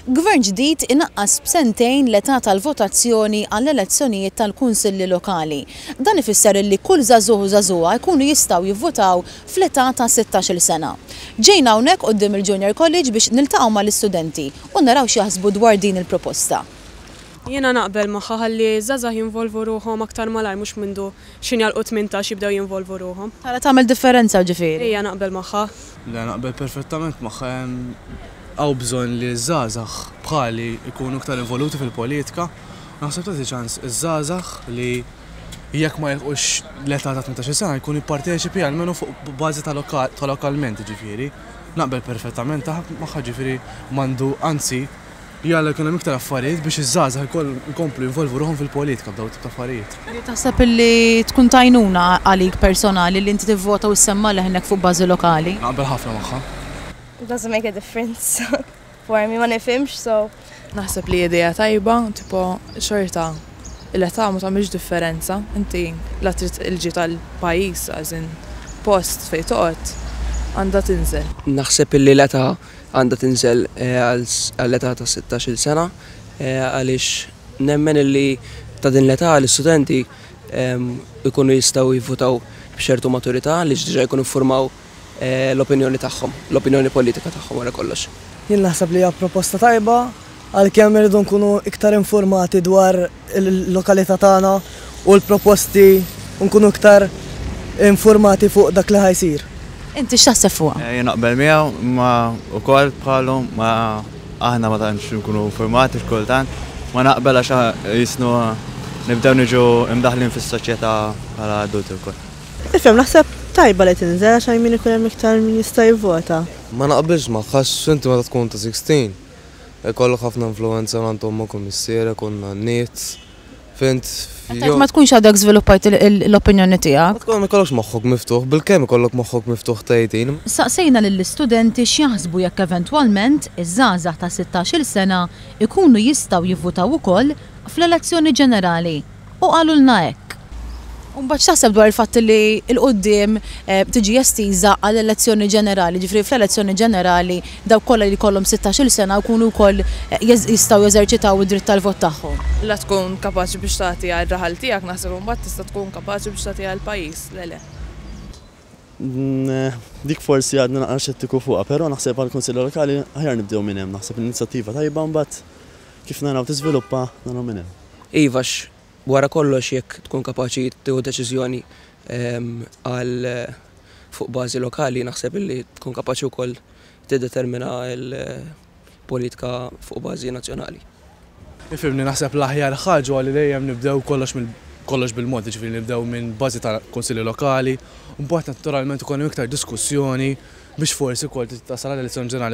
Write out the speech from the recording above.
Gvern ġdid inaqqas b'sentejn l-età tal-votazzjoni għall-elezzjonijiet tal-kunsilli lokali. Dan ifisser li kull żagħżugħ u żagħżugħa jkunu jistgħu jivvotaw fl-età ta' 16-il sena. Ġejna hawnhekk quddiem il-Junior College biex niltaqgħu mal-istudenti u naraw x'jaħsbu dwar din il-proposta. Jiena naqbel magħha ħalli żgħażagħ jinvolvu ruhom aktar malajr mhux mindu x'injalqu 18 jibdew jinvolvu ruhom. Tara tagħmel differenza ġifieri. Ejja naqbel magħha. Le naqbel perfettament magħha għaw bżonn li żgħażagħ bħali jkunu aktar involuti fil-politika. Naħseb tagħti ċans iż-żgħażagħ li jekk ma jilqux l-età ta' 18 sena jkun jipparteċipi almenu fuq bażi ta' lokalment ġifieri. Naqbel perfettament magħha ġifieri m'għandu anzi jgħallu jkun hemm iktar affarijiet biex iż-żgħażagħ jkomplu jinvolvu ruħhom fil-politika b'dawn tip ta' affarijiet. Taħseb li tkun tajnuna għalik personali li inti tivvota u ssemma leħnek fuq bażi lokali? Naqbel ħafna magħha. It doesn't make a difference for me, ma nifhimx, so. Naħseb li idea tajba, tipo xorta l-età ma tagħmilx differenza. Inti la trid ilġi tal-pajjiż għażin post fejn toqgħod għandha tinżel. Naħseb li l-età għandha tinżel għall-età ta' 16-il sena għaliex nemmen li ta' din l-età l-istudenti jkunu jistgħu jivvutaw b'ċertu maturità li diġà jkunu iffurmaw l-opinjoni tagħhom, l-opinjoni politika tagħhom wara kollox. Jien naħseb li hija proposta tajba għalkemm irridu nkunu iktar informati dwar il-lokalità tagħna u l-proposti u nkunu iktar informati fuq dak li ħajsir. Inti x'taħseb fuqha? Jien naqbel miegħu ma wkoll bħalu ma aħna ma tantx nkunu informati x'kultant, ma naqbel għax jisnu nibdew niġu imdaħlin fis-soċjetà bħala adulti wkoll. Ifhem naħseb tajba li tinżel għax min ikun hemm iktar min jista' jivvota. Ma naqbilx magħha inti meta tkun ta' 16 ikollok ħafna influenza għand ommok u missiera konna n-niet fint. Ma tkunx għadek żviluppajt l-opinjoni tiegħek. Ma ikollokx moħħok miftuħ, bilkemm ikollok moħħok miftuħ ta' 18. Saqsejna lill-istudenti x'jaħsbu jekk eventwalment iż-żgħażagħ ta' 16-il sena ikunu jistgħu jivvutaw ukoll fl-elezzjoni ġenerali u qalulna hekk. Mbagħad x'taħseb dwar il-fatt li l-qudiem tiġi estiża għall-elezzjoni ġenerali, ġifri fl-elezzjoni ġenerali dawk kollha li jkollhom 16-il sena jkunu wkoll jistgħu jeżerċitaw id-dritt tal-vot tagħhom. La tkun kapaċi biex tagħti għar-raħal tiegħek naħseb imbagħad tista' tkun kapaċi biex tagħti għall-pajjiż, le. Dik forsi għadna naqra xettiku fuqha, però naħseb għall-Kunsill Lokali aħjar nibdew minn hemm, naħseb l-inizjattiva tajba mbagħad kif naraw tiżviluppa naraw minn hemm. Iva wara kollox jekk tkun kapaċi tieħu deċiżjoni għal fuq bażi lokali naħseb li tkun kapaċi wkoll tiddetermina l-politika fuq bażi nazzjonali. Ifhimni naħseb l-aħjar ħaġa li dejjem nibdew kollox bil-mod, ġifieri nibdew minn bażi tal-kunsilli lokali, u mbagħad naturalment ikun iktar diskussjoni biex forsi wkoll tasal l-elezzjoni ġenerali.